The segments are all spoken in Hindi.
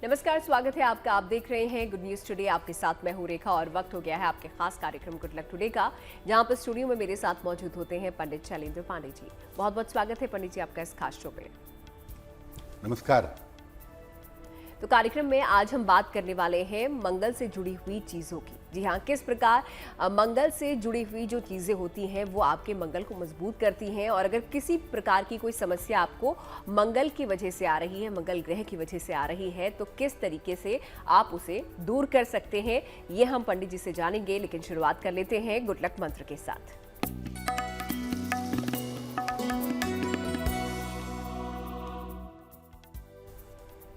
नमस्कार, स्वागत है आपका। आप देख रहे हैं गुड न्यूज टुडे। आपके साथ मैं हूं रेखा और वक्त हो गया है आपके खास कार्यक्रम गुड लक टुडे का, जहां पर स्टूडियो में मेरे साथ मौजूद होते हैं पंडित शैलेंद्र पांडे जी। बहुत बहुत स्वागत है पंडित जी आपका इस खास शो पे। नमस्कार। तो कार्यक्रम में आज हम बात करने वाले हैं मंगल से जुड़ी हुई चीज़ों की। जी हाँ, किस प्रकार मंगल से जुड़ी हुई जो चीज़ें होती हैं वो आपके मंगल को मजबूत करती हैं, और अगर किसी प्रकार की कोई समस्या आपको मंगल की वजह से आ रही है, मंगल ग्रह की वजह से आ रही है, तो किस तरीके से आप उसे दूर कर सकते हैं, ये हम पंडित जी से जानेंगे। लेकिन शुरुआत कर लेते हैं गुड लक मंत्र के साथ।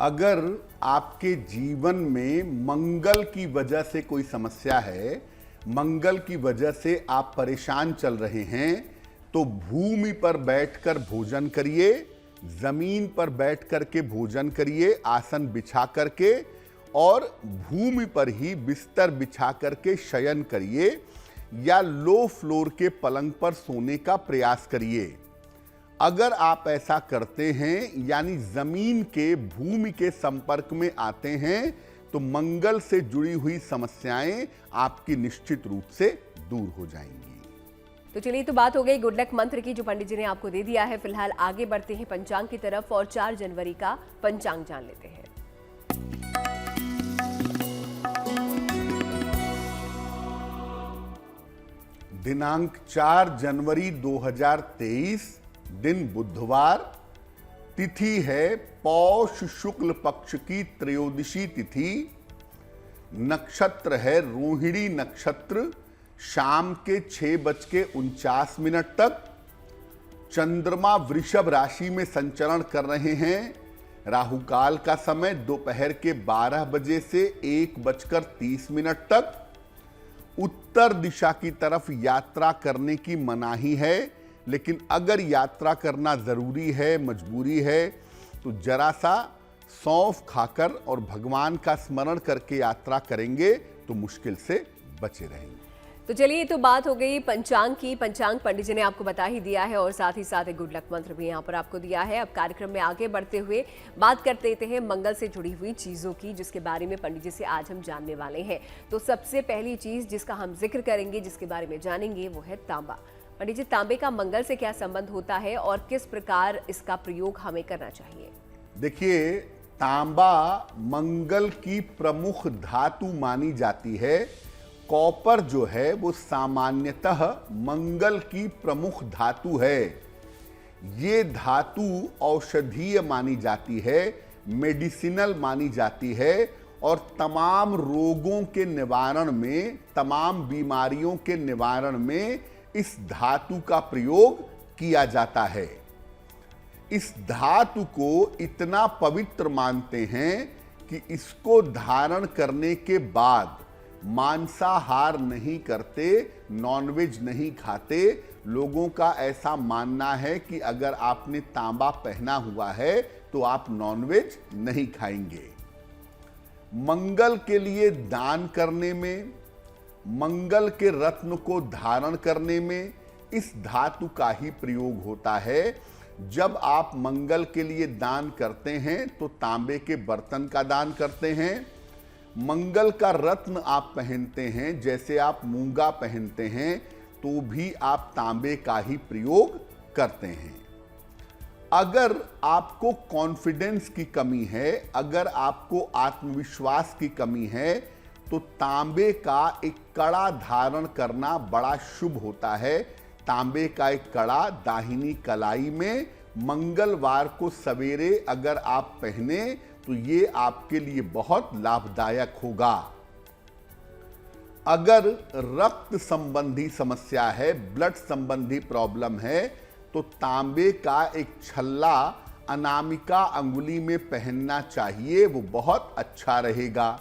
अगर आपके जीवन में मंगल की वजह से कोई समस्या है, मंगल की वजह से आप परेशान चल रहे हैं, तो भूमि पर बैठकर भोजन करिए, जमीन पर बैठ करके भोजन करिए, आसन बिछा करके, और भूमि पर ही बिस्तर बिछा करके शयन करिए या लो फ्लोर के पलंग पर सोने का प्रयास करिए। अगर आप ऐसा करते हैं, यानी जमीन के भूमि के संपर्क में आते हैं, तो मंगल से जुड़ी हुई समस्याएं आपकी निश्चित रूप से दूर हो जाएंगी। तो चलिए, तो बात हो गई गुड लक मंत्र की जो पंडित जी ने आपको दे दिया है। फिलहाल आगे बढ़ते हैं पंचांग की तरफ और 4 जनवरी का पंचांग जान लेते हैं। दिनांक 4 जनवरी 2023, दिन बुधवार, तिथि है पौष शुक्ल पक्ष की त्रयोदशी तिथि, नक्षत्र है रोहिणी नक्षत्र, शाम के 6:49 तक। चंद्रमा वृषभ राशि में संचरण कर रहे हैं। राहु काल का समय दोपहर के 12 बजे से 1:30 तक। उत्तर दिशा की तरफ यात्रा करने की मनाही है, लेकिन अगर यात्रा करना जरूरी है, मजबूरी है, तो जरा सा सौंफ खाकर और भगवान का स्मरण करके यात्रा करेंगे तो मुश्किल से बचे रहेंगे। तो चलिए, तो बात हो गई पंचांग की। पंचांग पंडित जी ने आपको बता ही दिया है और साथ ही साथ एक गुड लक मंत्र भी यहाँ पर आपको दिया है। अब कार्यक्रम में आगे बढ़ते हुए बात करते हैं मंगल से जुड़ी हुई चीज़ों की, जिसके बारे में पंडित जी से आज हम जानने वाले हैं। तो सबसे पहली चीज़ जिसका हम जिक्र करेंगे, जिसके बारे में जानेंगे, वो है तांबा। पंडित जी, तांबे का मंगल से क्या संबंध होता है और किस प्रकार इसका प्रयोग हमें करना चाहिए? देखिए, तांबा मंगल की प्रमुख धातु मानी जाती है। कॉपर जो है वो सामान्यतः मंगल की प्रमुख धातु है। ये धातु औषधीय मानी जाती है, मेडिसिनल मानी जाती है, और तमाम रोगों के निवारण में, तमाम बीमारियों के निवारण में इस धातु का प्रयोग किया जाता है। इस धातु को इतना पवित्र मानते हैं कि इसको धारण करने के बाद मांसाहार नहीं करते, नॉनवेज नहीं खाते। लोगों का ऐसा मानना है कि अगर आपने तांबा पहना हुआ है तो आप नॉनवेज नहीं खाएंगे। मंगल के लिए दान करने में, मंगल के रत्न को धारण करने में इस धातु का ही प्रयोग होता है। जब आप मंगल के लिए दान करते हैं तो तांबे के बर्तन का दान करते हैं। मंगल का रत्न आप पहनते हैं, जैसे आप मूंगा पहनते हैं, तो भी आप तांबे का ही प्रयोग करते हैं। अगर आपको कॉन्फिडेंस की कमी है, अगर आपको आत्मविश्वास की कमी है, तो तांबे का एक कड़ा धारण करना बड़ा शुभ होता है। तांबे का एक कड़ा दाहिनी कलाई में मंगलवार को सवेरे अगर आप पहने तो ये आपके लिए बहुत लाभदायक होगा। अगर रक्त संबंधी समस्या है, ब्लड संबंधी प्रॉब्लम है, तो तांबे का एक छल्ला अनामिका अंगुली में पहनना चाहिए, वो बहुत अच्छा रहेगा।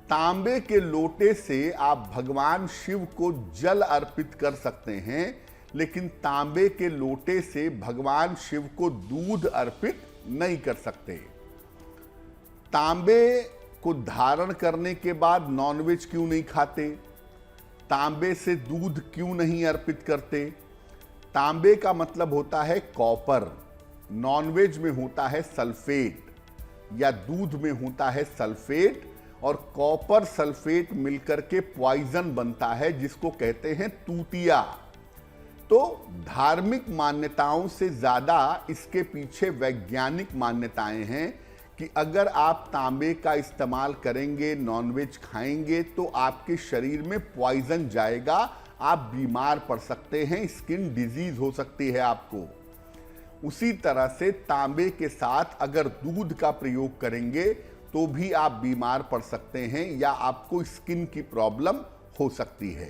तांबे के लोटे से आप भगवान शिव को जल अर्पित कर सकते हैं, लेकिन तांबे के लोटे से भगवान शिव को दूध अर्पित नहीं कर सकते। तांबे को धारण करने के बाद नॉनवेज क्यों नहीं खाते? तांबे से दूध क्यों नहीं अर्पित करते? तांबे का मतलब होता है कॉपर, नॉनवेज में होता है सल्फेट। या दूध में होता है सल्फेट, और कॉपर सल्फेट मिलकर के पॉइजन बनता है जिसको कहते हैं तूतिया। तो धार्मिक मान्यताओं से ज्यादा इसके पीछे वैज्ञानिक मान्यताएं हैं कि अगर आप तांबे का इस्तेमाल करेंगे, नॉनवेज खाएंगे, तो आपके शरीर में पॉइजन जाएगा, आप बीमार पड़ सकते हैं, स्किन डिजीज हो सकती है आपको। उसी तरह से तांबे के साथ अगर दूध का प्रयोग करेंगे तो भी आप बीमार पड़ सकते हैं या आपको स्किन की प्रॉब्लम हो सकती है।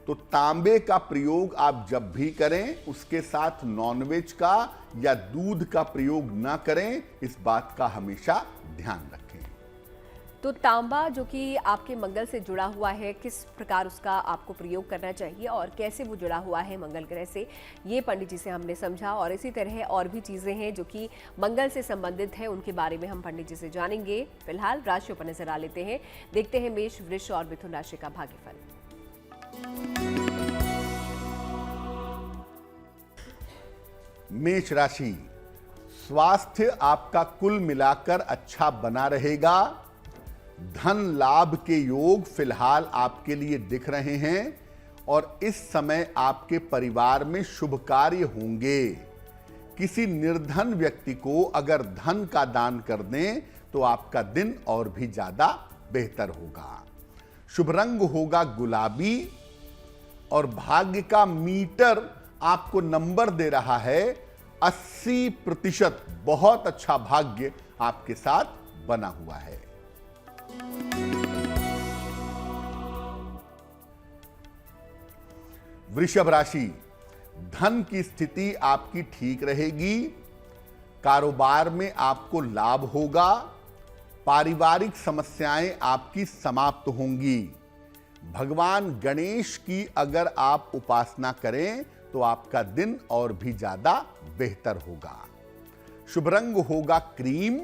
तो तांबे का प्रयोग आप जब भी करें उसके साथ नॉनवेज का या दूध का प्रयोग ना करें, इस बात का हमेशा ध्यान रखें। तो तांबा जो कि आपके मंगल से जुड़ा हुआ है, किस प्रकार उसका आपको प्रयोग करना चाहिए और कैसे वो जुड़ा हुआ है मंगल ग्रह से, ये पंडित जी से हमने समझा। और इसी तरह और भी चीज़ें हैं जो कि मंगल से संबंधित है, उनके बारे में हम पंडित जी से जानेंगे। फिलहाल राशियों पर नजर आ लेते हैं, देखते हैं मेष, वृष और मिथुन राशि का भाग्यफल। मेष राशि, स्वास्थ्य आपका कुल मिलाकर अच्छा बना रहेगा। धन लाभ के योग फिलहाल आपके लिए दिख रहे हैं और इस समय आपके परिवार में शुभ कार्य होंगे। किसी निर्धन व्यक्ति को अगर धन का दान कर दें तो आपका दिन और भी ज्यादा बेहतर होगा। शुभ रंग होगा गुलाबी और भाग्य का मीटर आपको नंबर दे रहा है 80%। बहुत अच्छा भाग्य आपके साथ बना हुआ है। वृषभ राशि, धन की स्थिति आपकी ठीक रहेगी। कारोबार में आपको लाभ होगा। पारिवारिक समस्याएं आपकी समाप्त होंगी। भगवान गणेश की अगर आप उपासना करें तो आपका दिन और भी ज्यादा बेहतर होगा। शुभ रंग होगा क्रीम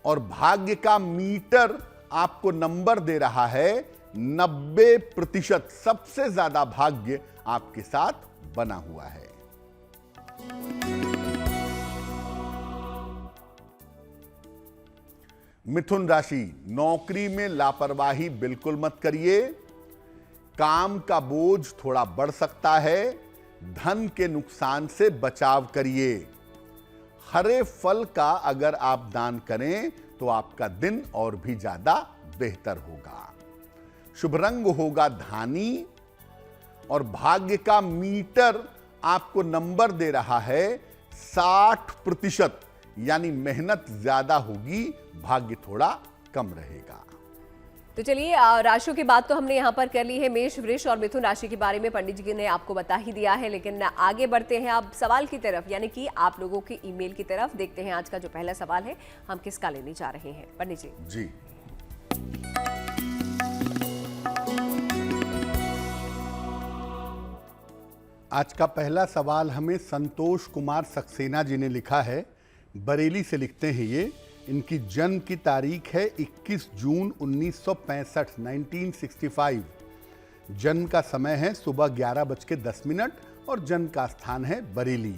और भाग्य का मीटर आपको नंबर दे रहा है 90%। सबसे ज्यादा भाग्य आपके साथ बना हुआ है। मिथुन राशि, नौकरी में लापरवाही बिल्कुल मत करिए। काम का बोझ थोड़ा बढ़ सकता है। धन के नुकसान से बचाव करिए। हरे फल का अगर आप दान करें तो आपका दिन और भी ज्यादा बेहतर होगा। शुभ रंग होगा धानी और भाग्य का मीटर आपको नंबर दे रहा है 60%। यानी मेहनत ज्यादा होगी, भाग्य थोड़ा कम रहेगा। तो चलिए, राशियों की बात तो हमने यहाँ पर कर ली है। मेष, वृष और मिथुन राशि के बारे में पंडित जी ने आपको बता ही दिया है, लेकिन आगे बढ़ते हैं अब सवाल की तरफ, यानी कि आप लोगों के ईमेल की तरफ। देखते हैं आज का जो पहला सवाल है हम किसका लेने जा रहे हैं पंडित जी। जी, आज का पहला सवाल हमें संतोष कुमार सक्सेना जी ने लिखा है। बरेली से लिखते हैं ये। इनकी जन्म की तारीख है 21 जून 1965, 1965। जन्म का समय है सुबह 11:10 और जन्म का स्थान है बरेली।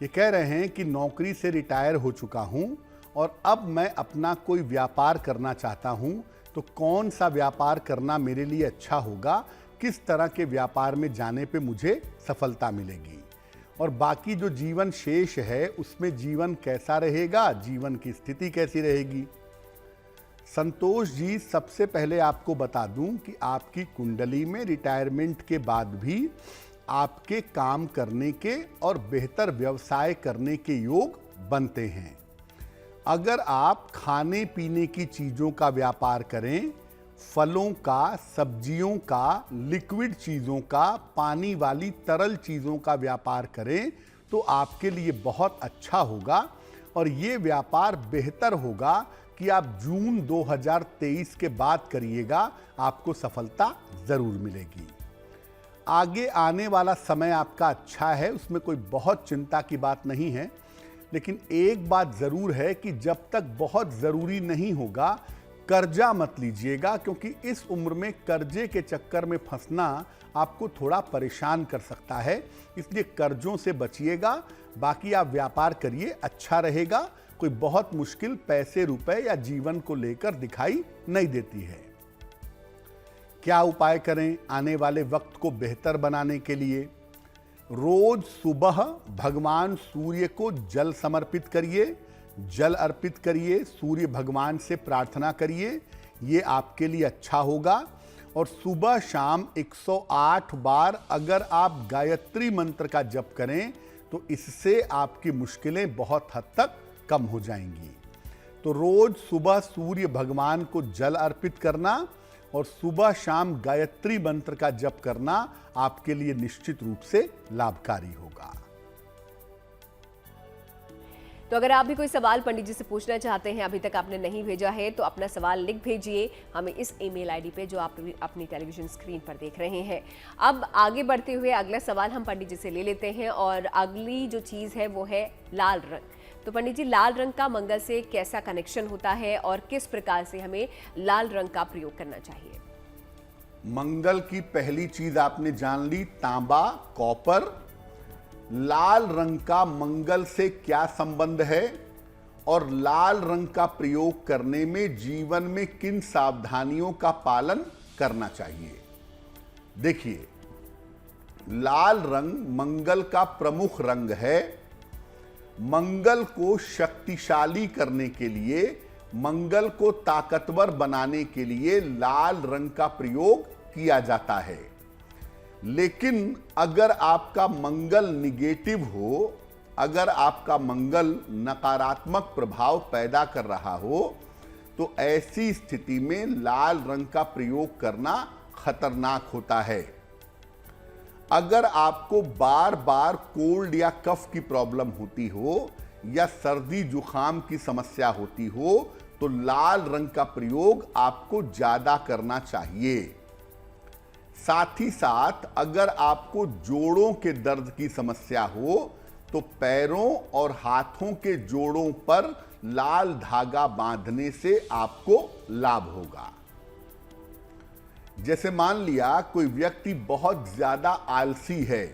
ये कह रहे हैं कि नौकरी से रिटायर हो चुका हूं और अब मैं अपना कोई व्यापार करना चाहता हूं, तो कौन सा व्यापार करना मेरे लिए अच्छा होगा, किस तरह के व्यापार में जाने पे मुझे सफलता मिलेगी, और बाकी जो जीवन शेष है उसमें जीवन कैसा रहेगा, जीवन की स्थिति कैसी रहेगी। संतोष जी, सबसे पहले आपको बता दूं कि आपकी कुंडली में रिटायरमेंट के बाद भी आपके काम करने के और बेहतर व्यवसाय करने के योग बनते हैं। अगर आप खाने पीने की चीज़ों का व्यापार करें, फलों का, सब्जियों का, लिक्विड चीज़ों का, पानी वाली तरल चीज़ों का व्यापार करें तो आपके लिए बहुत अच्छा होगा और ये व्यापार बेहतर होगा कि आप जून 2023 के बाद करिएगा, आपको सफलता ज़रूर मिलेगी। आगे आने वाला समय आपका अच्छा है, उसमें कोई बहुत चिंता की बात नहीं है, लेकिन एक बात ज़रूर है कि जब तक बहुत ज़रूरी नहीं होगा कर्जा मत लीजिएगा, क्योंकि इस उम्र में कर्जे के चक्कर में फंसना आपको थोड़ा परेशान कर सकता है। इसलिए कर्जों से बचिएगा। बाकी आप व्यापार करिए, अच्छा रहेगा। कोई बहुत मुश्किल पैसे रुपए या जीवन को लेकर दिखाई नहीं देती है। क्या उपाय करें आने वाले वक्त को बेहतर बनाने के लिए? रोज सुबह भगवान सूर्य को जल समर्पित करिए, जल अर्पित करिए, सूर्य भगवान से प्रार्थना करिए, ये आपके लिए अच्छा होगा। और सुबह शाम 108 बार अगर आप गायत्री मंत्र का जप करें तो इससे आपकी मुश्किलें बहुत हद तक कम हो जाएंगी। तो रोज सुबह सूर्य भगवान को जल अर्पित करना और सुबह शाम गायत्री मंत्र का जप करना आपके लिए निश्चित रूप से लाभकारी होगा। तो अगर आप भी कोई सवाल पंडित जी से पूछना चाहते हैं, अभी तक आपने नहीं भेजा है, तो अपना सवाल लिख भेजिए हमें इस ईमेल आईडी पे जो आप अपनी टेलीविजन स्क्रीन पर देख रहे हैं। अब आगे बढ़ते हुए अगला सवाल हम पंडित जी से ले लेते हैं और अगली जो चीज़ है वो है लाल रंग। तो पंडित जी, लाल रंग का मंगल से कैसा कनेक्शन होता है और किस प्रकार से हमें लाल रंग का प्रयोग करना चाहिए? मंगल की पहली चीज आपने जान ली, तांबा, कॉपर। लाल रंग का मंगल से क्या संबंध है और लाल रंग का प्रयोग करने में जीवन में किन सावधानियों का पालन करना चाहिए? देखिए, लाल रंग मंगल का प्रमुख रंग है। मंगल को शक्तिशाली करने के लिए, मंगल को ताकतवर बनाने के लिए लाल रंग का प्रयोग किया जाता है। लेकिन अगर आपका मंगल निगेटिव हो, अगर आपका मंगल नकारात्मक प्रभाव पैदा कर रहा हो, तो ऐसी स्थिति में लाल रंग का प्रयोग करना खतरनाक होता है। अगर आपको बार बार कोल्ड या कफ की प्रॉब्लम होती हो या सर्दी जुखाम की समस्या होती हो, तो लाल रंग का प्रयोग आपको ज्यादा करना चाहिए। साथ ही साथ अगर आपको जोड़ों के दर्द की समस्या हो तो पैरों और हाथों के जोड़ों पर लाल धागा बांधने से आपको लाभ होगा। जैसे मान लिया कोई व्यक्ति बहुत ज्यादा आलसी है,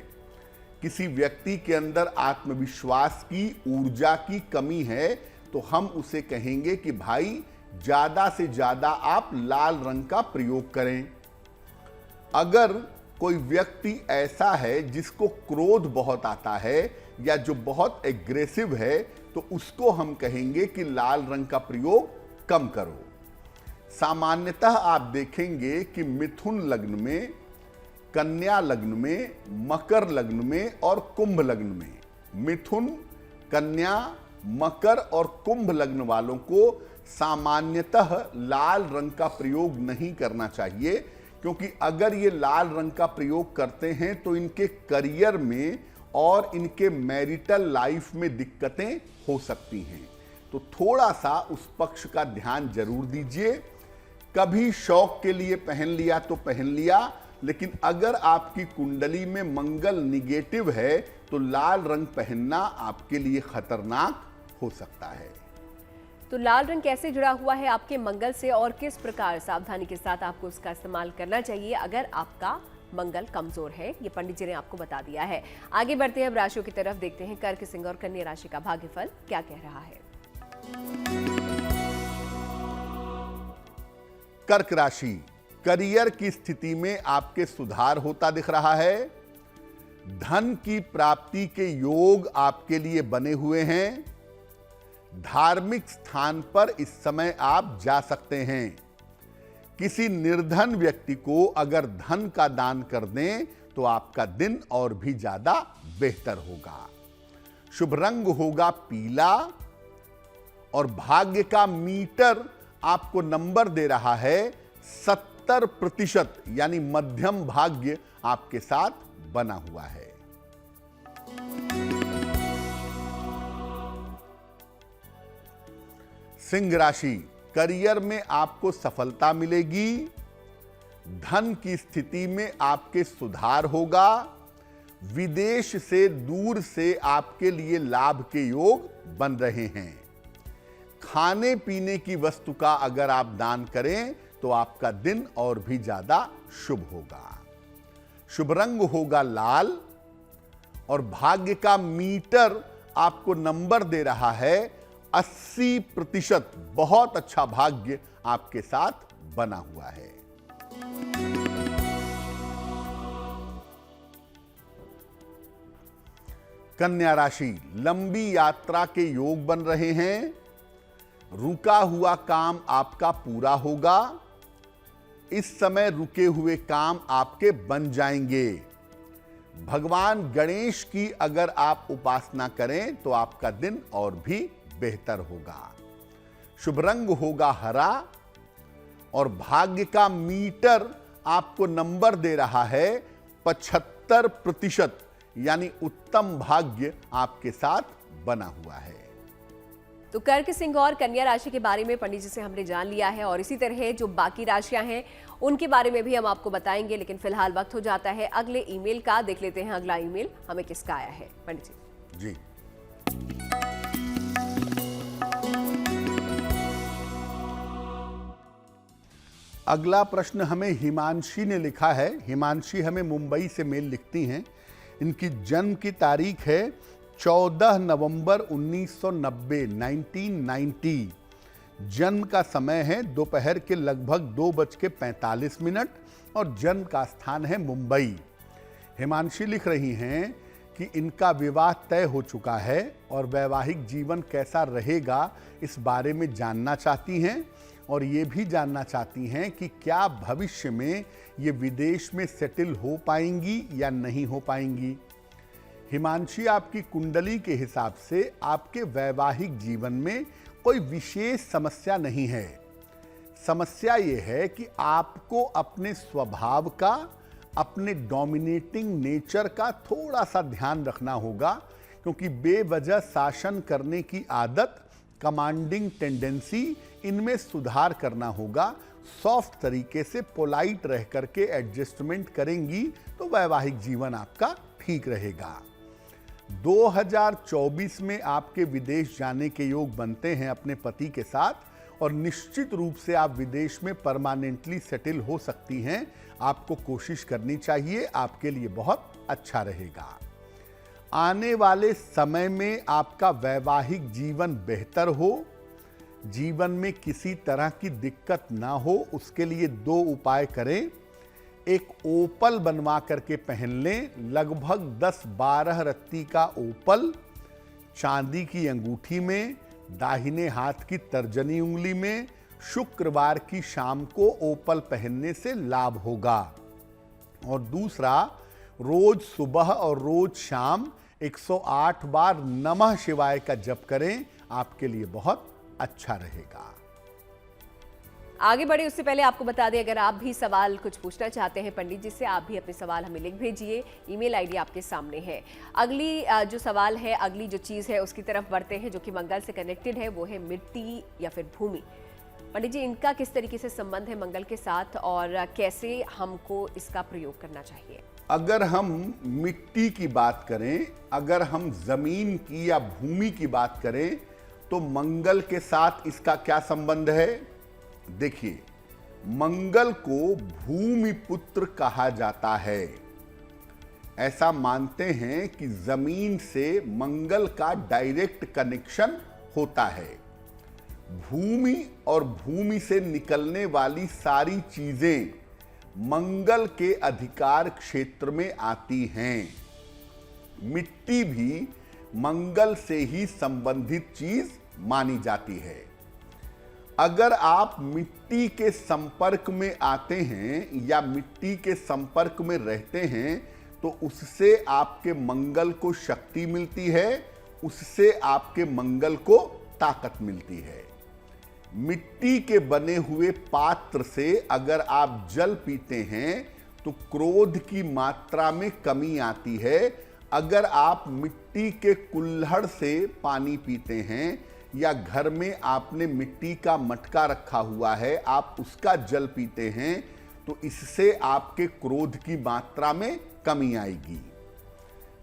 किसी व्यक्ति के अंदर आत्मविश्वास की, ऊर्जा की कमी है, तो हम उसे कहेंगे कि भाई ज्यादा से ज्यादा आप लाल रंग का प्रयोग करें। अगर कोई व्यक्ति ऐसा है जिसको क्रोध बहुत आता है या जो बहुत एग्रेसिव है, तो उसको हम कहेंगे कि लाल रंग का प्रयोग कम करो। सामान्यतः आप देखेंगे कि मिथुन लग्न में, कन्या लग्न में, मकर लग्न में और कुंभ लग्न में, मिथुन, कन्या, मकर और कुंभ लग्न वालों को सामान्यतः लाल रंग का प्रयोग नहीं करना चाहिए, क्योंकि अगर ये लाल रंग का प्रयोग करते हैं तो इनके करियर में और इनके मैरिटल लाइफ में दिक्कतें हो सकती हैं। तो थोड़ा सा उस पक्ष का ध्यान जरूर दीजिए। कभी शौक के लिए पहन लिया तो पहन लिया, लेकिन अगर आपकी कुंडली में मंगल निगेटिव है तो लाल रंग पहनना आपके लिए खतरनाक हो सकता है। तो लाल रंग कैसे जुड़ा हुआ है आपके मंगल से और किस प्रकार सावधानी के साथ आपको उसका इस्तेमाल करना चाहिए अगर आपका मंगल कमजोर है, ये पंडित जी ने आपको बता दिया है। आगे बढ़ते हैं अब राशियों की तरफ, देखते हैं कर्क, सिंह और कन्या राशि का भाग्यफल क्या कह रहा है। कर्क राशि, करियर की स्थिति में आपके सुधार होता दिख रहा है। धन की प्राप्ति के योग आपके लिए बने हुए हैं। धार्मिक स्थान पर इस समय आप जा सकते हैं। किसी निर्धन व्यक्ति को अगर धन का दान कर दें तो आपका दिन और भी ज्यादा बेहतर होगा। शुभ रंग होगा पीला और भाग्य का मीटर आपको नंबर दे रहा है 70%, यानी मध्यम भाग्य आपके साथ बना हुआ है। सिंह राशि, करियर में आपको सफलता मिलेगी। धन की स्थिति में आपके सुधार होगा। विदेश से, दूर से आपके लिए लाभ के योग बन रहे हैं। खाने पीने की वस्तु का अगर आप दान करें तो आपका दिन और भी ज्यादा शुभ होगा। शुभ रंग होगा लाल और भाग्य का मीटर आपको नंबर दे रहा है 80% बहुत अच्छा भाग्य आपके साथ बना हुआ है। कन्या राशि, लंबी यात्रा के योग बन रहे हैं। रुका हुआ काम आपका पूरा होगा। इस समय रुके हुए काम आपके बन जाएंगे। भगवान गणेश की अगर आप उपासना करें तो आपका दिन और भी बेहतर होगा। शुभ रंग होगा हरा और भाग्य का मीटर आपको नंबर दे रहा है 75%, यानी उत्तम भाग्य आपके साथ बना हुआ है। तो कर्क, सिंह और कन्या राशि के बारे में पंडित जी से हमने जान लिया है और इसी तरह जो बाकी राशियां हैं उनके बारे में भी हम आपको बताएंगे, लेकिन फिलहाल वक्त हो जाता है अगले ईमेल का। देख लेते हैं अगला ईमेल हमें किसका आया है पंडित जी। जी, अगला प्रश्न हमें हिमांशी ने लिखा है। हिमांशी हमें मुंबई से मेल लिखती हैं। इनकी जन्म की तारीख है 14 नवंबर 1990, 1990। जन्म का समय है दोपहर के लगभग 2:45 और जन्म का स्थान है मुंबई। हिमांशी लिख रही हैं कि इनका विवाह तय हो चुका है और वैवाहिक जीवन कैसा रहेगा इस बारे में जानना चाहती हैं और ये भी जानना चाहती हैं कि क्या भविष्य में ये विदेश में सेटल हो पाएंगी या नहीं हो पाएंगी। हिमांशी, आपकी कुंडली के हिसाब से आपके वैवाहिक जीवन में कोई विशेष समस्या नहीं है। समस्या ये है कि आपको अपने स्वभाव का, अपने डोमिनेटिंग नेचर का थोड़ा सा ध्यान रखना होगा, क्योंकि बेवजह शासन करने की आदत, कमांडिंग टेंडेंसी, इनमें सुधार करना होगा। सॉफ्ट तरीके से पोलाइट रह करके एडजस्टमेंट करेंगी तो वैवाहिक जीवन आपका ठीक रहेगा। 2024 में आपके विदेश जाने के योग बनते हैं अपने पति के साथ और निश्चित रूप से आप विदेश में परमानेंटली सेटल हो सकती हैं। आपको कोशिश करनी चाहिए, आपके लिए बहुत अच्छा रहेगा। आने वाले समय में आपका वैवाहिक जीवन बेहतर हो, जीवन में किसी तरह की दिक्कत ना हो, उसके लिए 2 उपाय करें। एक ओपल बनवा करके पहन लें, लगभग 10-12 रत्ती का ओपल चांदी की अंगूठी में, दाहिने हाथ की तर्जनी उंगली में। शुक्रवार की शाम को ओपल पहनने से लाभ होगा। और दूसरा, रोज सुबह और रोज शाम 108 बार नमः शिवाय का जप करें, आपके लिए बहुत अच्छा रहेगा। आगे बढ़े उससे पहले आपको बता दें, अगर आप भी सवाल कुछ पूछना चाहते हैं पंडित जी से, आप भी अपने सवाल हमें लिख भेजिए। ईमेल आईडी आपके सामने है। अगली जो सवाल है, अगली जो चीज़ है उसकी तरफ बढ़ते हैं जो कि मंगल से कनेक्टेड है, वो है मिट्टी या फिर भूमि। पंडित जी, इनका किस तरीके से संबंध है मंगल के साथ और कैसे हमको इसका प्रयोग करना चाहिए? अगर हम मिट्टी की बात करें, अगर हम जमीन की या भूमि की बात करें, तो मंगल के साथ इसका क्या संबंध है? देखिए, मंगल को भूमि पुत्र कहा जाता है। ऐसा मानते हैं कि जमीन से मंगल का डायरेक्ट कनेक्शन होता है। भूमि और भूमि से निकलने वाली सारी चीजें मंगल के अधिकार क्षेत्र में आती हैं। मिट्टी भी मंगल से ही संबंधित चीज मानी जाती है। अगर आप मिट्टी के संपर्क में आते हैं या मिट्टी के संपर्क में रहते हैं तो उससे आपके मंगल को शक्ति मिलती है, उससे आपके मंगल को ताकत मिलती है। मिट्टी के बने हुए पात्र से अगर आप जल पीते हैं तो क्रोध की मात्रा में कमी आती है। अगर आप मिट्टी के कुल्हड़ से पानी पीते हैं या घर में आपने मिट्टी का मटका रखा हुआ है, आप उसका जल पीते हैं, तो इससे आपके क्रोध की मात्रा में कमी आएगी।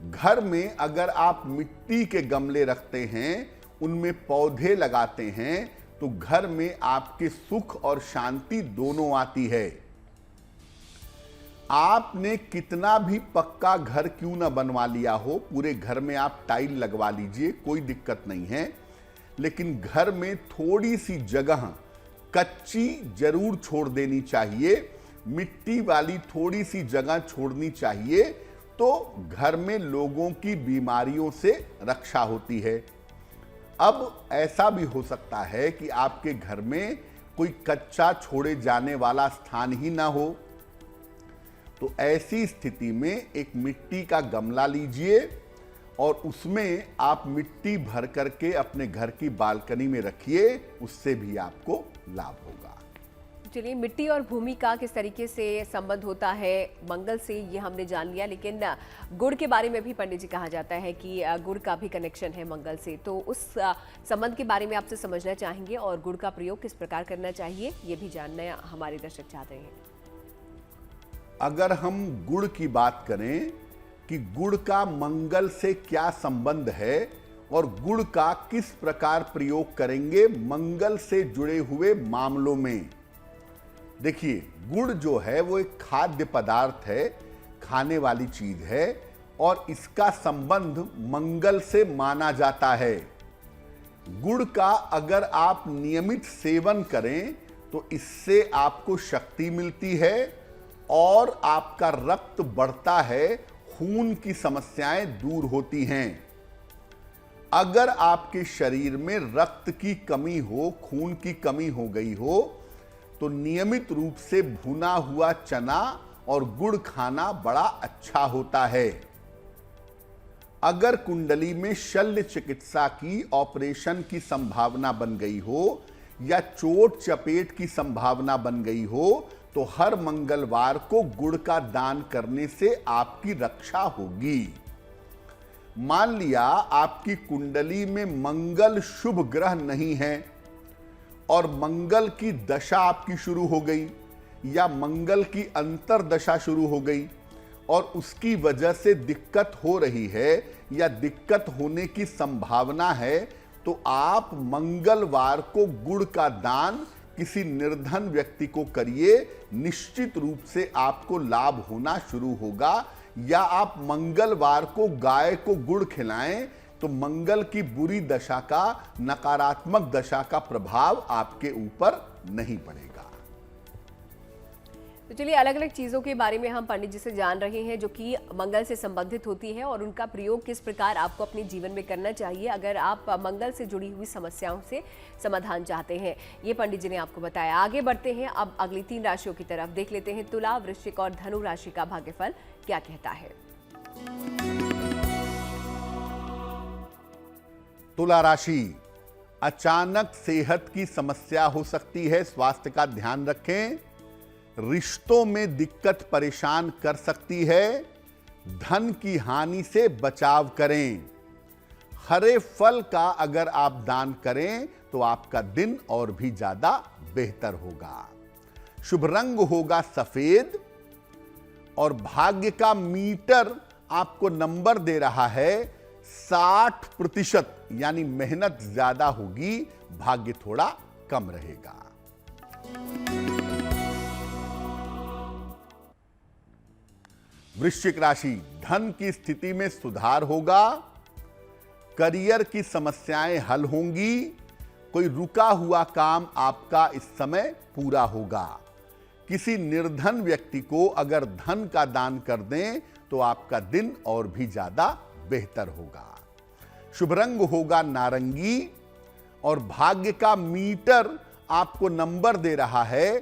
घर में अगर आप मिट्टी के गमले रखते हैं, उनमें पौधे लगाते हैं, तो घर में आपके सुख और शांति दोनों आती है। आपने कितना भी पक्का घर क्यों ना बनवा लिया हो, पूरे घर में आप टाइल लगवा लीजिए, कोई दिक्कत नहीं है, लेकिन घर में थोड़ी सी जगह कच्ची जरूर छोड़ देनी चाहिए, मिट्टी वाली थोड़ी सी जगह छोड़नी चाहिए, तो घर में लोगों की बीमारियों से रक्षा होती है। अब ऐसा भी हो सकता है कि आपके घर में कोई कच्चा छोड़े जाने वाला स्थान ही ना हो, तो ऐसी स्थिति में एक मिट्टी का गमला लीजिए और उसमें आप मिट्टी भर करके अपने घर की बालकनी में रखिए, उससे भी आपको लाभ होगा। चलिए, मिट्टी और भूमि का किस तरीके से संबंध होता है मंगल से, ये हमने जान लिया, लेकिन गुड़ के बारे में भी पंडित जी कहा जाता है कि गुड़ का भी कनेक्शन है मंगल से, तो उस संबंध के बारे में आपसे समझना चाहेंगे और गुड़ का प्रयोग किस प्रकार करना चाहिए, ये भी जानना हमारे दर्शक चाहते हैं। अगर हम गुड़ की बात करें कि गुड़ का मंगल से क्या संबंध है और गुड़ का किस प्रकार प्रयोग करेंगे मंगल से जुड़े हुए मामलों में, देखिए, गुड़ जो है वो एक खाद्य पदार्थ है, खाने वाली चीज है और इसका संबंध मंगल से माना जाता है। गुड़ का अगर आप नियमित सेवन करें तो इससे आपको शक्ति मिलती है और आपका रक्त बढ़ता है, खून की समस्याएं दूर होती हैं। अगर आपके शरीर में रक्त की कमी हो, खून की कमी हो गई हो, तो नियमित रूप से भुना हुआ चना और गुड़ खाना बड़ा अच्छा होता है। अगर कुंडली में शल्य चिकित्सा की ऑपरेशन की संभावना बन गई हो या चोट चपेट की संभावना बन गई हो, तो हर मंगलवार को गुड़ का दान करने से आपकी रक्षा होगी। मान लिया आपकी कुंडली में मंगल शुभ ग्रह नहीं है और मंगल की दशा आपकी शुरू हो गई या मंगल की अंतर्दशा शुरू हो गई और उसकी वजह से दिक्कत हो रही है या दिक्कत होने की संभावना है, तो आप मंगलवार को गुड़ का दान किसी निर्धन व्यक्ति को करिए, निश्चित रूप से आपको लाभ होना शुरू होगा। या आप मंगलवार को गाय को गुड़ खिलाएं तो मंगल की बुरी दशा का, नकारात्मक दशा का प्रभाव आपके ऊपर नहीं पड़ेगा। तो चलिए, अलग अलग चीज़ों के बारे में हम पंडित जी से जान रहे हैं जो कि मंगल से संबंधित होती है और उनका प्रयोग किस प्रकार आपको अपने जीवन में करना चाहिए अगर आप मंगल से जुड़ी हुई समस्याओं से समाधान चाहते हैं। ये पंडित जी ने आपको बताया। आगे बढ़ते हैं अब अगली 3 राशियों की तरफ, देख लेते हैं तुला, वृश्चिक और धनु राशि का भाग्यफल क्या कहता है। तुला राशि, अचानक सेहत की समस्या हो सकती है, स्वास्थ्य का ध्यान रखें। रिश्तों में दिक्कत परेशान कर सकती है, धन की हानि से बचाव करें। हरे फल का अगर आप दान करें तो आपका दिन और भी ज्यादा बेहतर होगा। शुभ रंग होगा सफेद और भाग्य का मीटर आपको नंबर दे रहा है 60%, यानी मेहनत ज्यादा होगी, भाग्य थोड़ा कम रहेगा। वृश्चिक राशि, धन की स्थिति में सुधार होगा, करियर की समस्याएं हल होंगी, कोई रुका हुआ काम आपका इस समय पूरा होगा। किसी निर्धन व्यक्ति को अगर धन का दान कर दें तो आपका दिन और भी ज्यादा बेहतर होगा। शुभ रंग होगा नारंगी और भाग्य का मीटर आपको नंबर दे रहा है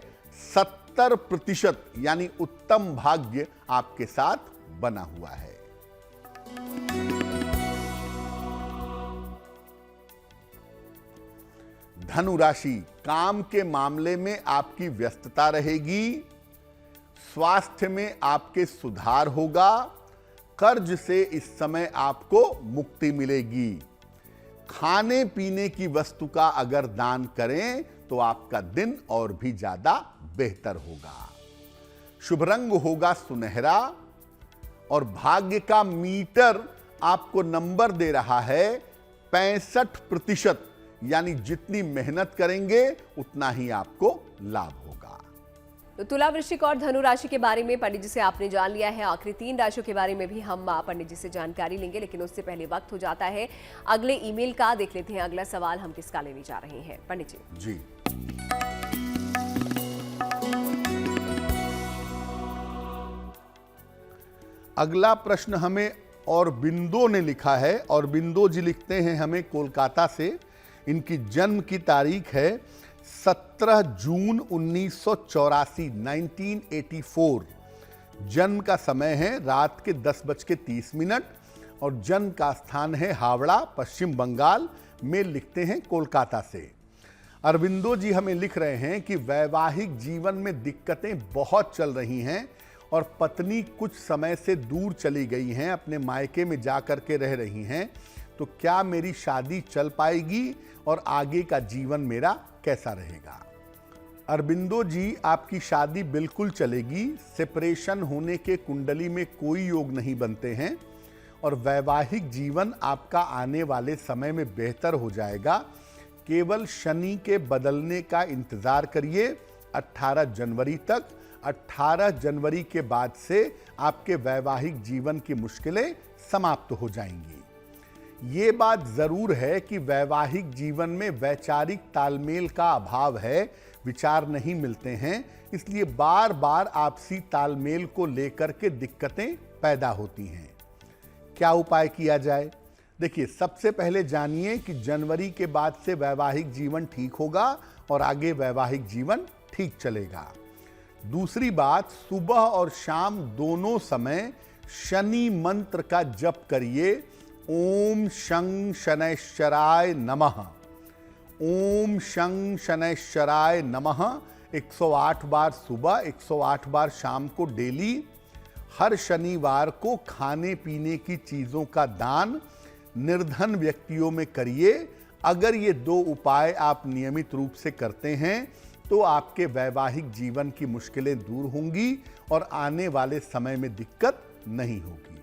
70%, यानी उत्तम भाग्य आपके साथ बना हुआ है। धनु राशि, काम के मामले में आपकी व्यस्तता रहेगी, स्वास्थ्य में आपके सुधार होगा, कर्ज से इस समय आपको मुक्ति मिलेगी। खाने पीने की वस्तु का अगर दान करें तो आपका दिन और भी ज्यादा बेहतर होगा। शुभ रंग होगा सुनहरा और भाग्य का मीटर आपको नंबर दे रहा है 65%, यानी जितनी मेहनत करेंगे उतना ही आपको लाभ होगा। तो तुला, वृश्चिक और धनु राशि के बारे में पंडित जी से आपने जान लिया है। आखिरी 3 राशियों के बारे में भी हम पंडित जी से जानकारी लेंगे, लेकिन उससे पहले वक्त हो जाता है अगले ईमेल का। देख लेते हैं अगला सवाल हम किसका लेने जा रहे हैं पंडित जी। जी, अगला प्रश्न हमें और बिंदो ने लिखा है, और बिंदो जी लिखते हैं हमें कोलकाता से। इनकी जन्म की तारीख है 17 जून 1984, 1984। जन्म का समय है रात के 10:30 और जन्म का स्थान है हावड़ा, पश्चिम बंगाल में। लिखते हैं कोलकाता से। अरविंदो जी हमें लिख रहे हैं कि वैवाहिक जीवन में दिक्कतें बहुत चल रही हैं और पत्नी कुछ समय से दूर चली गई हैं, अपने मायके में जा कर के रह रही हैं। तो क्या मेरी शादी चल पाएगी और आगे का जीवन मेरा कैसा रहेगा? अरबिंदो जी, आपकी शादी बिल्कुल चलेगी। सेपरेशन होने के कुंडली में कोई योग नहीं बनते हैं और वैवाहिक जीवन आपका आने वाले समय में बेहतर हो जाएगा। केवल शनि के बदलने का इंतजार करिए 18 जनवरी तक। 18 जनवरी के बाद से आपके वैवाहिक जीवन की मुश्किलें समाप्त हो जाएंगी। ये बात जरूर है कि वैवाहिक जीवन में वैचारिक तालमेल का अभाव है, विचार नहीं मिलते हैं, इसलिए बार बार आपसी तालमेल को लेकर के दिक्कतें पैदा होती हैं। क्या उपाय किया जाए? देखिए, सबसे पहले जानिए कि जनवरी के बाद से वैवाहिक जीवन ठीक होगा और आगे वैवाहिक जीवन ठीक चलेगा। दूसरी बात, सुबह और शाम दोनों समय शनि मंत्र का जप करिए। ओम शं शनैश्चराय नमः। ओम शं शनैश्चराय नमः 108 बार सुबह, 108 बार शाम को डेली। हर शनिवार को खाने पीने की चीज़ों का दान निर्धन व्यक्तियों में करिए। अगर ये 2 उपाय आप नियमित रूप से करते हैं तो आपके वैवाहिक जीवन की मुश्किलें दूर होंगी और आने वाले समय में दिक्कत नहीं होगी।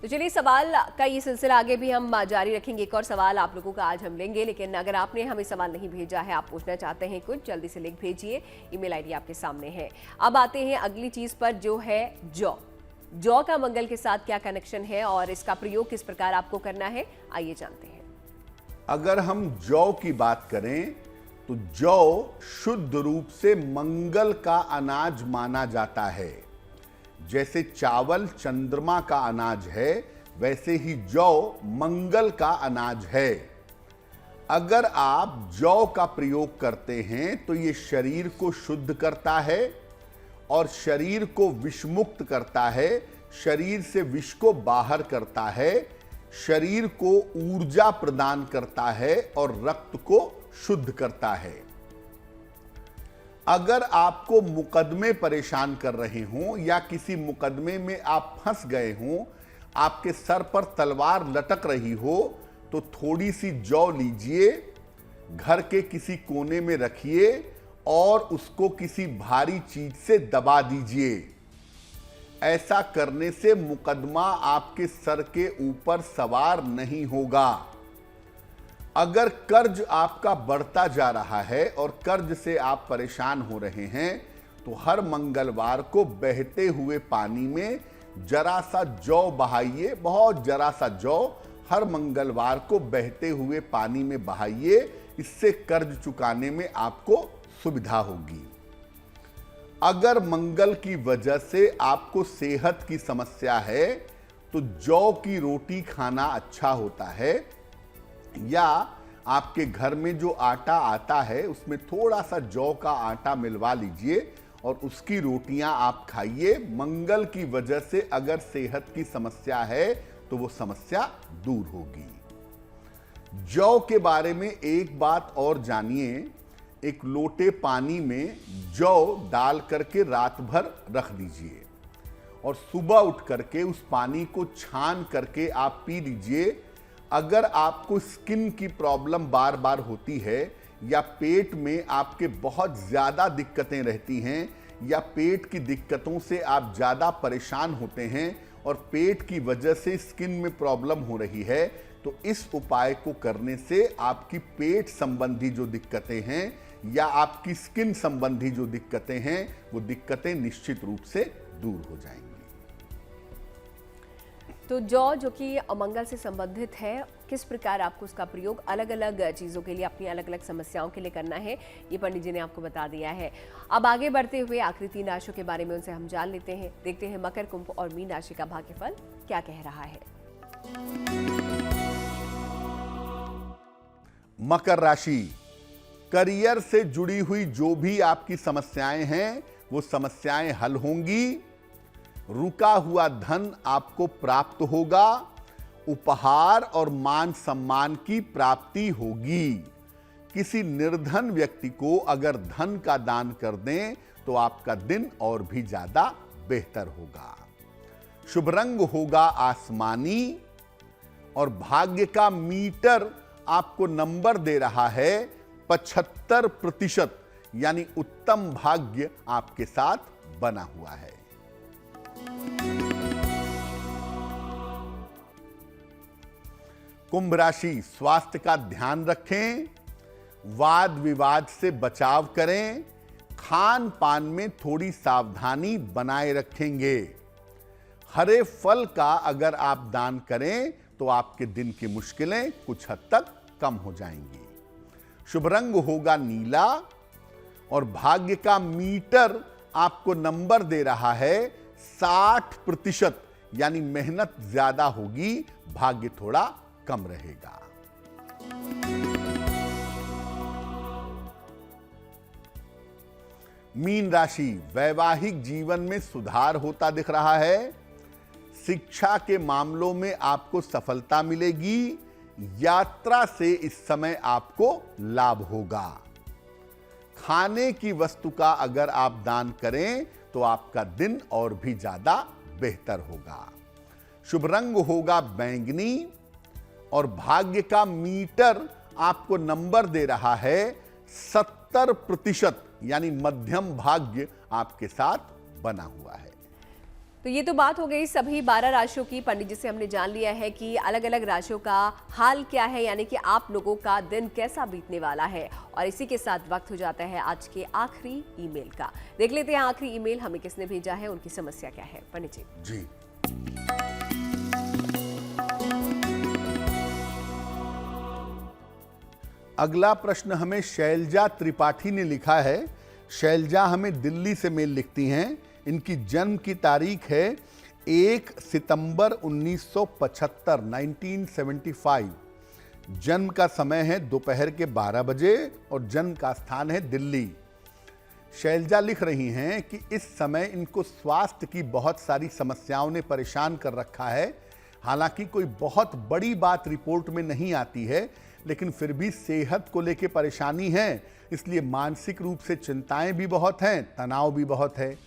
तो चलिए, सवाल का ये सिलसिला आगे भी हम जारी रखेंगे। एक और सवाल आप लोगों का आज हम लेंगे, लेकिन अगर आपने हमें सवाल नहीं भेजा है, आप पूछना चाहते हैं कुछ, जल्दी से लिख भेजिए। ईमेल आईडी आपके सामने है। अब आते हैं अगली चीज पर, जो है जौ। जौ का मंगल के साथ क्या कनेक्शन है और इसका प्रयोग किस प्रकार आपको करना है, आइए जानते हैं। अगर हम जौ की बात करें तो जौ शुद्ध रूप से मंगल का अनाज माना जाता है। जैसे चावल चंद्रमा का अनाज है, वैसे ही जौ मंगल का अनाज है। अगर आप जौ का प्रयोग करते हैं तो ये शरीर को शुद्ध करता है और शरीर को विषमुक्त करता है, शरीर से विष को बाहर करता है, शरीर को ऊर्जा प्रदान करता है और रक्त को शुद्ध करता है। अगर आपको मुकदमे परेशान कर रहे हों या किसी मुकदमे में आप फंस गए हों, आपके सर पर तलवार लटक रही हो, तो थोड़ी सी जौ लीजिए, घर के किसी कोने में रखिए और उसको किसी भारी चीज से दबा दीजिए। ऐसा करने से मुकदमा आपके सर के ऊपर सवार नहीं होगा। अगर कर्ज आपका बढ़ता जा रहा है और कर्ज से आप परेशान हो रहे हैं, तो हर मंगलवार को बहते हुए पानी में जरा सा जौ बहाइए, बहुत जरा सा जौ हर मंगलवार को बहते हुए पानी में बहाइए। इससे कर्ज चुकाने में आपको सुविधा होगी। अगर मंगल की वजह से आपको सेहत की समस्या है तो जौ की रोटी खाना अच्छा होता है, या आपके घर में जो आटा आता है उसमें थोड़ा सा जौ का आटा मिलवा लीजिए और उसकी रोटियां आप खाइए। मंगल की वजह से अगर सेहत की समस्या है तो वो समस्या दूर होगी। जौ के बारे में एक बात और जानिए। एक लोटे पानी में जौ डाल करके रात भर रख दीजिए और सुबह उठ करके उस पानी को छान करके आप पी लीजिए। अगर आपको स्किन की प्रॉब्लम बार बार होती है या पेट में आपके बहुत ज़्यादा दिक्कतें रहती हैं या पेट की दिक्कतों से आप ज़्यादा परेशान होते हैं और पेट की वजह से स्किन में प्रॉब्लम हो रही है, तो इस उपाय को करने से आपकी पेट संबंधी जो दिक्कतें हैं या आपकी स्किन संबंधी जो दिक्कतें हैं वो दिक्कतें निश्चित रूप से दूर हो जाएंगी। तो जौ जो कि अमंगल से संबंधित है, किस प्रकार आपको उसका प्रयोग अलग अलग चीज़ों के लिए, अपनी अलग अलग समस्याओं के लिए करना है, ये पंडित जी ने आपको बता दिया है। अब आगे बढ़ते हुए आखिरी 3 राशियों के बारे में उनसे हम जान लेते हैं। देखते हैं मकर, कुंभ और मीन राशि का भाग्यफल क्या कह रहा है। मकर राशि, करियर से जुड़ी हुई जो भी आपकी समस्याएं हैं वो समस्याएं हल होंगी। रुका हुआ धन आपको प्राप्त होगा। उपहार और मान सम्मान की प्राप्ति होगी। किसी निर्धन व्यक्ति को अगर धन का दान कर दें तो आपका दिन और भी ज्यादा बेहतर होगा। शुभ रंग होगा आसमानी और भाग्य का मीटर आपको नंबर दे रहा है 75%, यानी उत्तम भाग्य आपके साथ बना हुआ है। कुंभ राशि, स्वास्थ्य का ध्यान रखें, वाद विवाद से बचाव करें, खान पान में थोड़ी सावधानी बनाए रखेंगे। हरे फल का अगर आप दान करें तो आपके दिन की मुश्किलें कुछ हद तक कम हो जाएंगी। शुभ रंग होगा नीला और भाग्य का मीटर आपको नंबर दे रहा है 60%, यानी मेहनत ज्यादा होगी, भाग्य थोड़ा कम रहेगा। मीन राशि, वैवाहिक जीवन में सुधार होता दिख रहा है। शिक्षा के मामलों में आपको सफलता मिलेगी। यात्रा से इस समय आपको लाभ होगा। खाने की वस्तु का अगर आप दान करें तो आपका दिन और भी ज्यादा बेहतर होगा। शुभ रंग होगा बैंगनी और भाग्य का मीटर आपको नंबर दे रहा है 70%, यानी मध्यम भाग्य आपके साथ बना हुआ है। तो ये तो बात हो गई सभी 12 राशियों की। पंडित जी से हमने जान लिया है कि अलग अलग राशियों का हाल क्या है, यानी कि आप लोगों का दिन कैसा बीतने वाला है। और इसी के साथ वक्त हो जाता है आज के आखिरी ईमेल का। देख लेते हैं आखिरी ईमेल हमें किसने भेजा है, उनकी समस्या क्या है। पंडित जी। अगला प्रश्न हमें शैलजा त्रिपाठी ने लिखा है। शैलजा हमें दिल्ली से मेल लिखती हैं। इनकी जन्म की तारीख है 1 सितंबर 1975, 1975। जन्म का समय है दोपहर के 12 बजे और जन्म का स्थान है दिल्ली। शैलजा लिख रही हैं कि इस समय इनको स्वास्थ्य की बहुत सारी समस्याओं ने परेशान कर रखा है। हालांकि कोई बहुत बड़ी बात रिपोर्ट में नहीं आती है, लेकिन फिर भी सेहत को लेकर परेशानी है, इसलिए मानसिक रूप से चिंताएं भी बहुत हैं, तनाव भी बहुत है।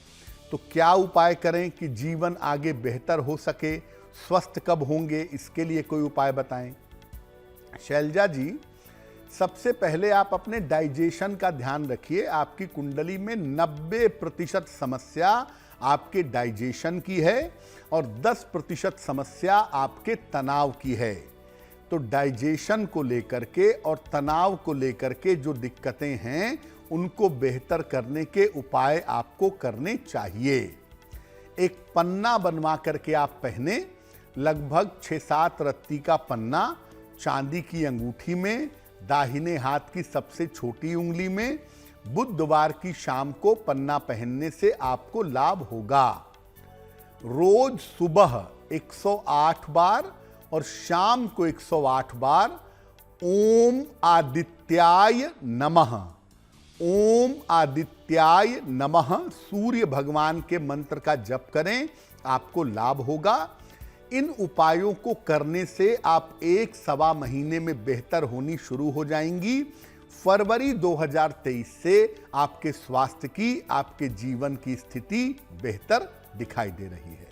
तो क्या उपाय करें कि जीवन आगे बेहतर हो सके, स्वस्थ कब होंगे, इसके लिए कोई उपाय बताएं। शैलजा जी, सबसे पहले आप अपने डाइजेशन का ध्यान रखिए। आपकी कुंडली में 90% समस्या आपके डाइजेशन की है और 10% समस्या आपके तनाव की है। तो डाइजेशन को लेकर के और तनाव को लेकर के जो दिक्कतें हैं उनको बेहतर करने के उपाय आपको करने चाहिए। एक पन्ना बनवा करके आप पहने, लगभग 6-7 रत्ती का पन्ना, चांदी की अंगूठी में, दाहिने हाथ की सबसे छोटी उंगली में। बुधवार की शाम को पन्ना पहनने से आपको लाभ होगा। रोज सुबह 108 बार और शाम को 108 बार ओम आदित्याय नमः, ओम आदित्याय नमः सूर्य भगवान के मंत्र का जप करें, आपको लाभ होगा। इन उपायों को करने से आप 1-1.25 महीने में बेहतर होनी शुरू हो जाएंगी। फरवरी 2023 से आपके स्वास्थ्य की, आपके जीवन की स्थिति बेहतर दिखाई दे रही है।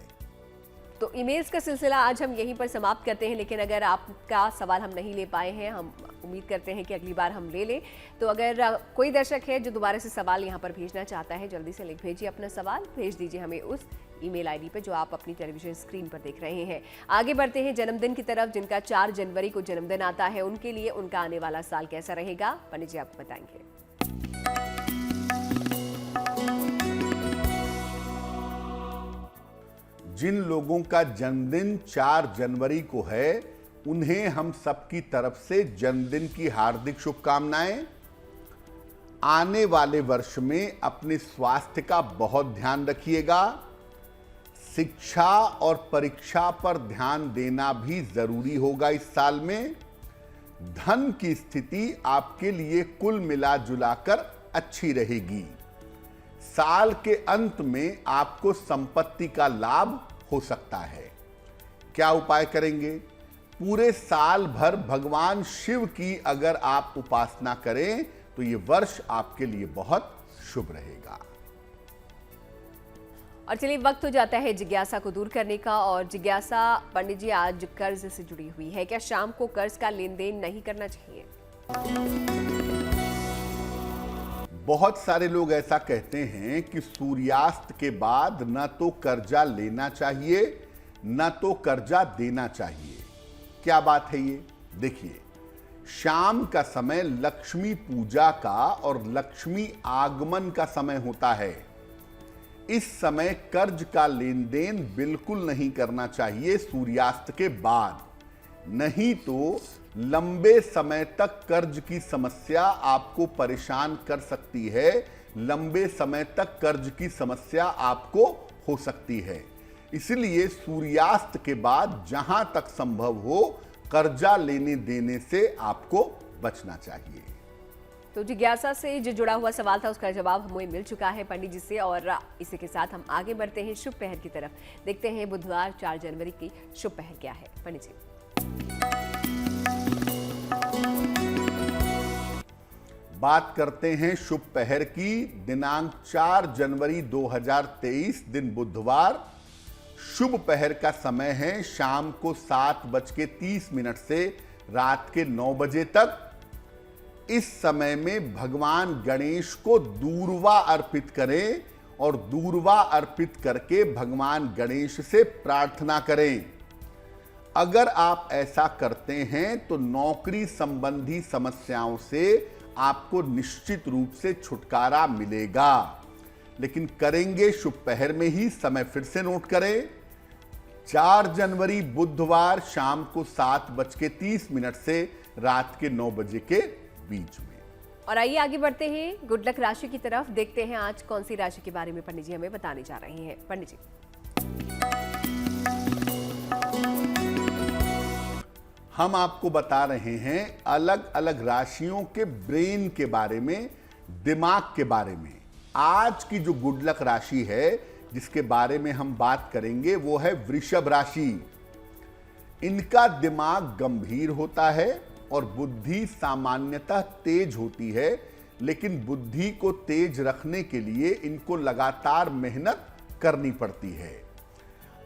तो ईमेल्स का सिलसिला आज हम यहीं पर समाप्त करते हैं, लेकिन अगर आपका सवाल हम नहीं ले पाए हैं, हम उम्मीद करते हैं कि अगली बार हम ले लें। तो अगर कोई दर्शक है जो दोबारा से सवाल यहाँ पर भेजना चाहता है, जल्दी से लिख भेजिए अपना सवाल, भेज दीजिए हमें उस ईमेल आईडी पे जो आप अपनी टेलीविजन स्क्रीन पर देख रहे हैं। आगे बढ़ते हैं जन्मदिन की तरफ। जिनका 4 जनवरी को जन्मदिन आता है, उनके लिए उनका आने वाला साल कैसा रहेगा, पंडित जी आपको बताएंगे। जिन लोगों का जन्मदिन 4 जनवरी को है उन्हें हम सबकी तरफ से जन्मदिन की हार्दिक शुभकामनाएं। आने वाले वर्ष में अपने स्वास्थ्य का बहुत ध्यान रखिएगा। शिक्षा और परीक्षा पर ध्यान देना भी जरूरी होगा इस साल में। धन की स्थिति आपके लिए कुल मिला जुलाकर अच्छी रहेगी। साल के अंत में आपको संपत्ति का लाभ हो सकता है। क्या उपाय करेंगे? पूरे साल भर भगवान शिव की अगर आप उपासना करें तो ये वर्ष आपके लिए बहुत शुभ रहेगा। और चलिए वक्त हो जाता है जिज्ञासा को दूर करने का। और जिज्ञासा पंडित जी आज कर्ज से जुड़ी हुई है, क्या शाम को कर्ज का लेन देन नहीं करना चाहिए? बहुत सारे लोग ऐसा कहते हैं कि सूर्यास्त के बाद न तो कर्जा लेना चाहिए न तो कर्जा देना चाहिए। क्या बात है ये? देखिए, शाम का समय लक्ष्मी पूजा का और लक्ष्मी आगमन का समय होता है। इस समय कर्ज का लेन देन बिल्कुल नहीं करना चाहिए सूर्यास्त के बाद, नहीं तो लंबे समय तक कर्ज की समस्या आपको परेशान कर सकती है। लंबे समय तक कर्ज की समस्या आपको हो सकती है। इसलिए सूर्यास्त के बाद जहां तक संभव हो कर्जा लेने देने से आपको बचना चाहिए। तो जिज्ञासा से जो जुड़ा हुआ सवाल था उसका जवाब हमें मिल चुका है पंडित जी से। और इसी के साथ हम आगे बढ़ते हैं शुभ पहर की तरफ। देखते हैं बुधवार 4 जनवरी की शुभ पहर क्या है पंडित जी। बात करते हैं शुभ पहर की। दिनांक 4 जनवरी 2023 दिन बुधवार। शुभ पहर का समय है शाम को 7:30 से रात के 9 बजे तक। इस समय में भगवान गणेश को दूर्वा अर्पित करें और दूर्वा अर्पित करके भगवान गणेश से प्रार्थना करें। अगर आप ऐसा करते हैं तो नौकरी संबंधी समस्याओं से आपको निश्चित रूप से छुटकारा मिलेगा। लेकिन करेंगे शुभ पहर में ही। समय फिर से नोट करें, 4 जनवरी बुधवार शाम को 7:30 से रात के 9 बजे के बीच में। और आइए आगे बढ़ते हैं गुड लक राशि की तरफ। देखते हैं आज कौन सी राशि के बारे में पंडित जी हमें बताने जा रहे हैं। पंडित जी, हम आपको बता रहे हैं अलग अलग राशियों के ब्रेन के बारे में, दिमाग के बारे में। आज की जो गुड लक राशि है जिसके बारे में हम बात करेंगे वो है वृषभ राशि। इनका दिमाग गंभीर होता है और बुद्धि सामान्यतः तेज होती है, लेकिन बुद्धि को तेज रखने के लिए इनको लगातार मेहनत करनी पड़ती है।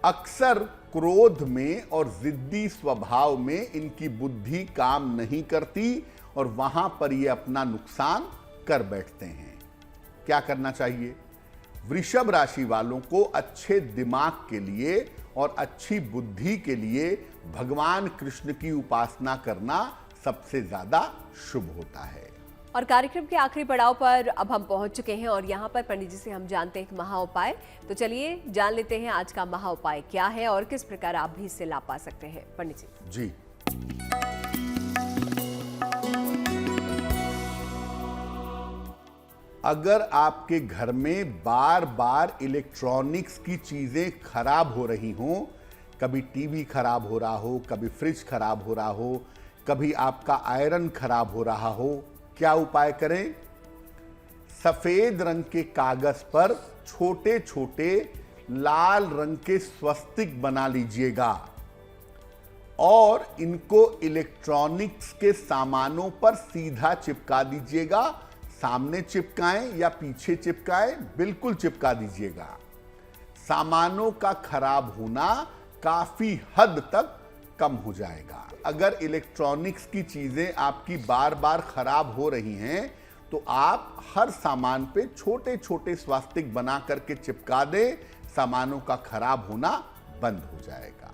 अक्सर क्रोध में और जिद्दी स्वभाव में इनकी बुद्धि काम नहीं करती और वहां पर ये अपना नुकसान कर बैठते हैं। क्या करना चाहिए? वृषभ राशि वालों को अच्छे दिमाग के लिए और अच्छी बुद्धि के लिए भगवान कृष्ण की उपासना करना सबसे ज्यादा शुभ होता है। और कार्यक्रम के आखिरी पड़ाव पर अब हम पहुंच चुके हैं और यहाँ पर पंडित जी से हम जानते हैं एक महा उपाय। तो चलिए जान लेते हैं आज का महा उपाय क्या है और किस प्रकार आप भी इससे लाभ पा सकते हैं। पंडित जी अगर आपके घर में बार बार इलेक्ट्रॉनिक्स की चीजें खराब हो रही हों, कभी टीवी खराब हो रहा हो, कभी फ्रिज खराब हो रहा हो, कभी आपका आयरन खराब हो रहा हो, क्या उपाय करें? सफेद रंग के कागज पर छोटे छोटे लाल रंग के स्वस्तिक बना लीजिएगा और इनको इलेक्ट्रॉनिक्स के सामानों पर सीधा चिपका दीजिएगा। सामने चिपकाएं या पीछे चिपकाएं, बिल्कुल चिपका दीजिएगा। सामानों का खराब होना काफी हद तक कम हो जाएगा। अगर इलेक्ट्रॉनिक्स की चीजें आपकी बार बार खराब हो रही हैं तो आप हर सामान पे छोटे छोटे स्वास्तिक बना करके चिपका दें, सामानों का खराब होना बंद हो जाएगा।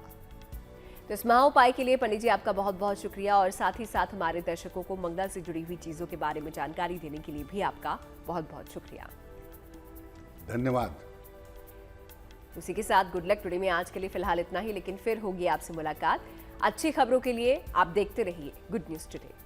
तो इस महा उपाय के लिए पंडित जी आपका बहुत बहुत शुक्रिया और साथ ही साथ हमारे दर्शकों को मंगल से जुड़ी हुई चीजों के बारे में जानकारी देने के लिए भी आपका बहुत बहुत शुक्रिया। धन्यवाद। उसी के साथ गुड लक टुडे में आज के लिए फिलहाल इतना ही, लेकिन फिर होगी आपसे मुलाकात अच्छी खबरों के लिए। आप देखते रहिए गुड न्यूज टुडे।